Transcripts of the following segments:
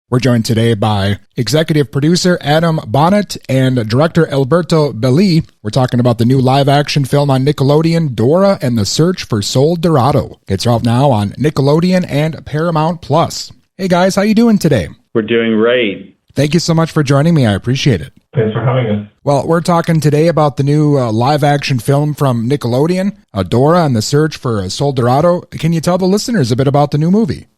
We're joined today by executive producer Adam Bonnett and director Alberto Belli. We're talking about the new live-action film on Nickelodeon, Dora and the Search for Sol Dorado. It's out now on Nickelodeon and Paramount Plus. Hey guys, how you doing today? We're doing great. Thank you so much for joining me. I appreciate it. Thanks for having us. Well, we're talking today about the new live-action film from Nickelodeon, Dora and the Search for Sol Dorado. Can you tell the listeners a bit about the new movie?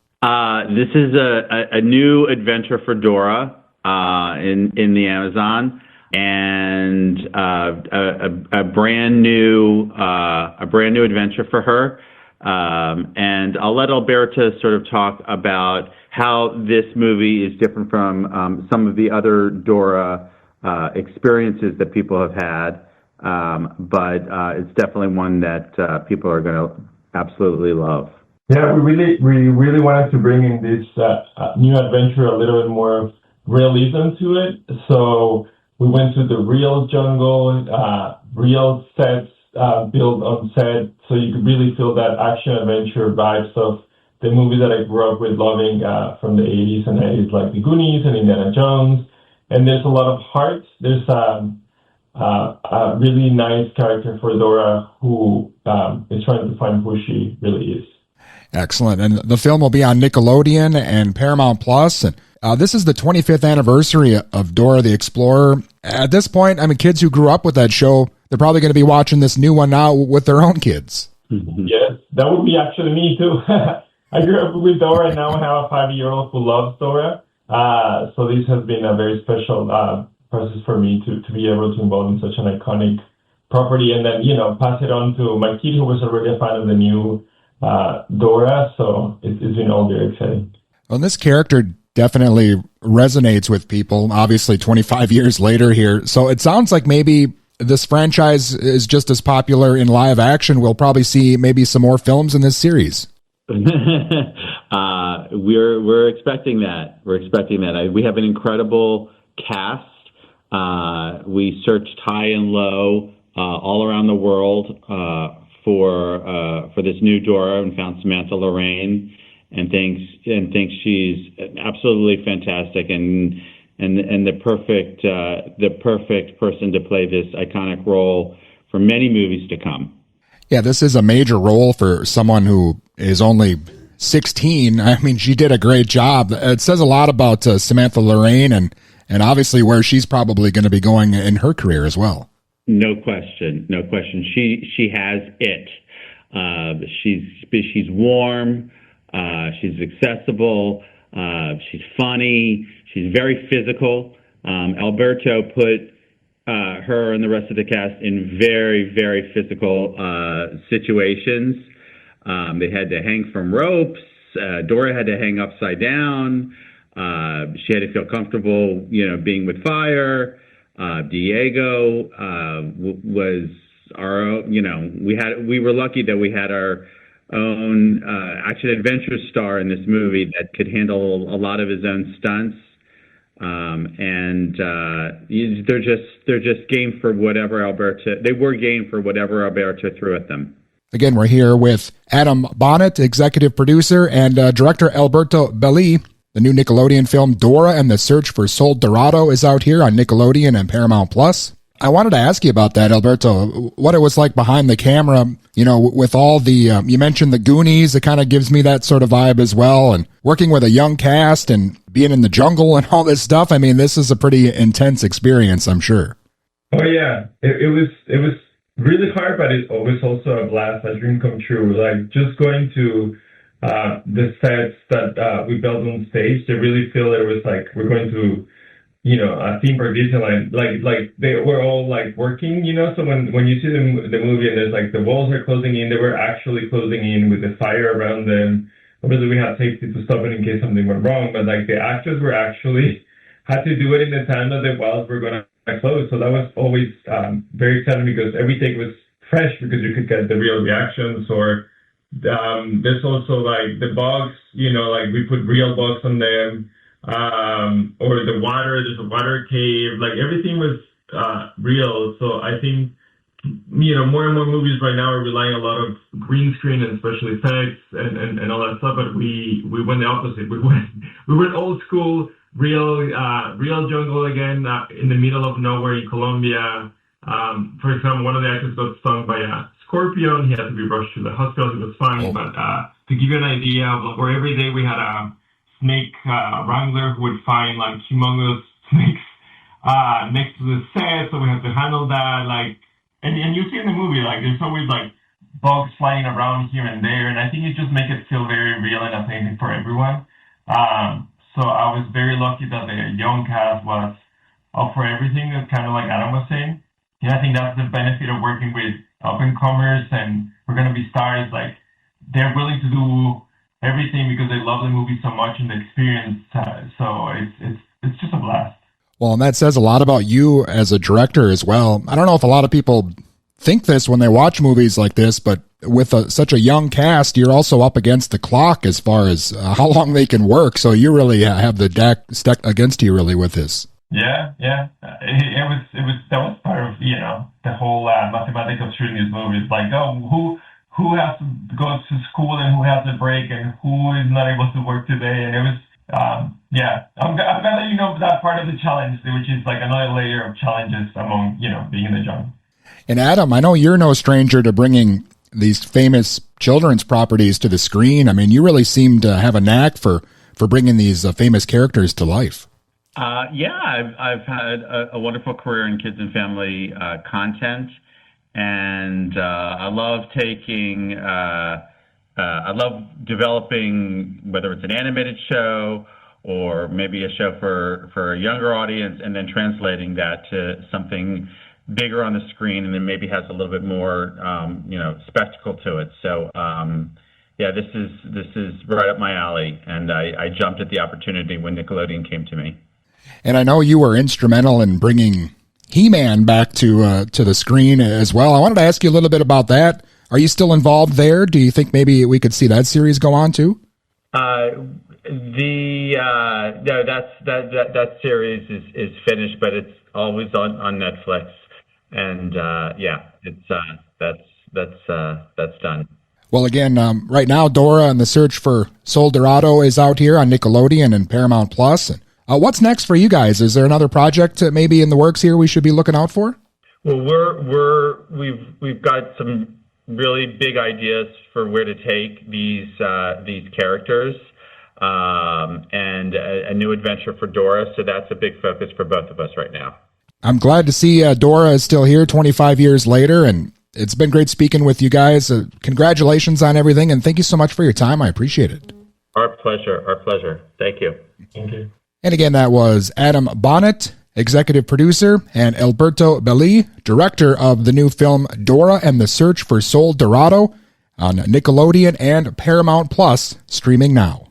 This is a new adventure for Dora in the Amazon, and a brand new adventure for her. And I'll let Alberto sort of talk about how this movie is different from some of the other Dora experiences that people have had. But it's definitely one that people are going to absolutely love. Yeah, we really wanted to bring in this new adventure a little bit more of realism to it. So we went to the real jungle, real sets built on set, so you could really feel that action adventure vibes of the movies that I grew up with loving from the 80s and 90s, like The Goonies and Indiana Jones. And there's a lot of heart. There's a really nice character for Dora who is trying to find who she really is. Excellent. And the film will be on Nickelodeon and Paramount Plus. And this is the 25th anniversary of Dora the Explorer. At this point, I mean, kids who grew up with that show, they're probably going to be watching this new one now with their own kids. Yes, that would be actually me too. I grew up with Dora and now I have a 5-year-old who loves Dora. So this has been a very special process for me to be able to involve in such an iconic property and then, pass it on to my kid who was already a fan of the new Dora, so it's been all very exciting. Well, this character definitely resonates with people, obviously 25 years later here. So it sounds like maybe this franchise is just as popular in live action. We'll probably see maybe some more films in this series. We're expecting that. We're expecting that. We have an incredible cast. We searched high and low all around the world for this new Dora and found Samantha Lorraine and thinks she's absolutely fantastic and the perfect person to play this iconic role for many movies to come. Yeah, this is a major role for someone who is only 16. I mean, she did a great job. It says a lot about Samantha Lorraine and obviously where she's probably going to be going in her career as well. No question. She has it. She's warm. She's accessible. She's funny. She's very physical. Alberto put her and the rest of the cast in very, very physical situations. They had to hang from ropes. Dora had to hang upside down. She had to feel comfortable, being with fire. Diego was our own, we were lucky that we had our own action adventure star in this movie that could handle a lot of his own stunts. They're just game for whatever Alberto threw at them. Again, we're here with Adam Bonnett, executive producer, and director Alberto Belli. The new Nickelodeon film Dora and the Search for Sol Dorado is out here on Nickelodeon and Paramount Plus. I wanted to ask you about that, Alberto, what it was like behind the camera, with all the, you mentioned the Goonies, it kind of gives me that sort of vibe as well, and working with a young cast and being in the jungle and all this stuff. I mean, this is a pretty intense experience, I'm sure. Oh yeah, it was really hard, but it was also a blast, a dream come true. Like just going to the sets that we built on stage, they really feel it was like we're going to, a theme park Disneyland. Like they were all like working, So when you see the movie and there's like the walls are closing in, they were actually closing in with the fire around them. Obviously, we had safety to stop it in case something went wrong, but like the actors were actually had to do it in the time that the walls were going to close. So that was always very exciting because every take was fresh because you could get the real reactions or. There's also like the bugs, like we put real bugs on them, or the water, there's a water cave, like everything was real. So I think, more and more movies right now are relying a lot of green screen and special effects and all that stuff, but we went the opposite. We went old school, real jungle again, in the middle of nowhere in Colombia. For example, one of the actors got stung by a scorpion. He had to be rushed to the hospital. He was fine. But to give you an idea of where every day we had a snake wrangler who would find like humongous snakes next to the set, so we have to handle that. Like, and you see in the movie, like there's always like bugs flying around here and there, and I think it just makes it feel very real and amazing for everyone. So I was very lucky that the young cast was up for everything, kind of like Adam was saying. And I think that's the benefit of working with up-and-comers, and we're going to be stars. Like, they're willing to do everything because they love the movie so much and the experience. So it's just a blast. Well, and that says a lot about you as a director as well. I don't know if a lot of people think this when they watch movies like this, but with such a young cast, you're also up against the clock as far as how long they can work. So you really have the deck stacked against you really with this. Yeah. That was part of, the whole mathematics of shooting these movies. Like, who has to go to school and who has a break and who is not able to work today. And it was, I'm glad that you know that part of the challenge, which is like another layer of challenges among, being in the genre. And Adam, I know you're no stranger to bringing these famous children's properties to the screen. I mean, you really seem to have a knack for bringing these famous characters to life. I've had a wonderful career in kids and family content, and I love developing, whether it's an animated show or maybe a show for a younger audience, and then translating that to something bigger on the screen, and then maybe has a little bit more, spectacle to it. So, this is right up my alley, and I jumped at the opportunity when Nickelodeon came to me. And I know you were instrumental in bringing He-Man back to the screen as well. I wanted to ask you a little bit about that. Are you still involved there? Do you think maybe we could see that series go on too? No, that series is finished, but it's always on Netflix, and that's done. Well, again, right now, Dora and the Search for Sol Dorado is out here on Nickelodeon and Paramount Plus. And what's next for you guys? Is there another project maybe in the works here we should be looking out for? Well, we've got some really big ideas for where to take these characters, and a new adventure for Dora. So that's a big focus for both of us right now. I'm glad to see Dora is still here 25 years later, and it's been great speaking with you guys. Congratulations on everything, and thank you so much for your time. I appreciate it. Our pleasure. Thank you. And again, that was Adam Bonnett, executive producer, and Alberto Belli, director of the new film Dora and the Search for Sol Dorado on Nickelodeon and Paramount Plus, streaming now.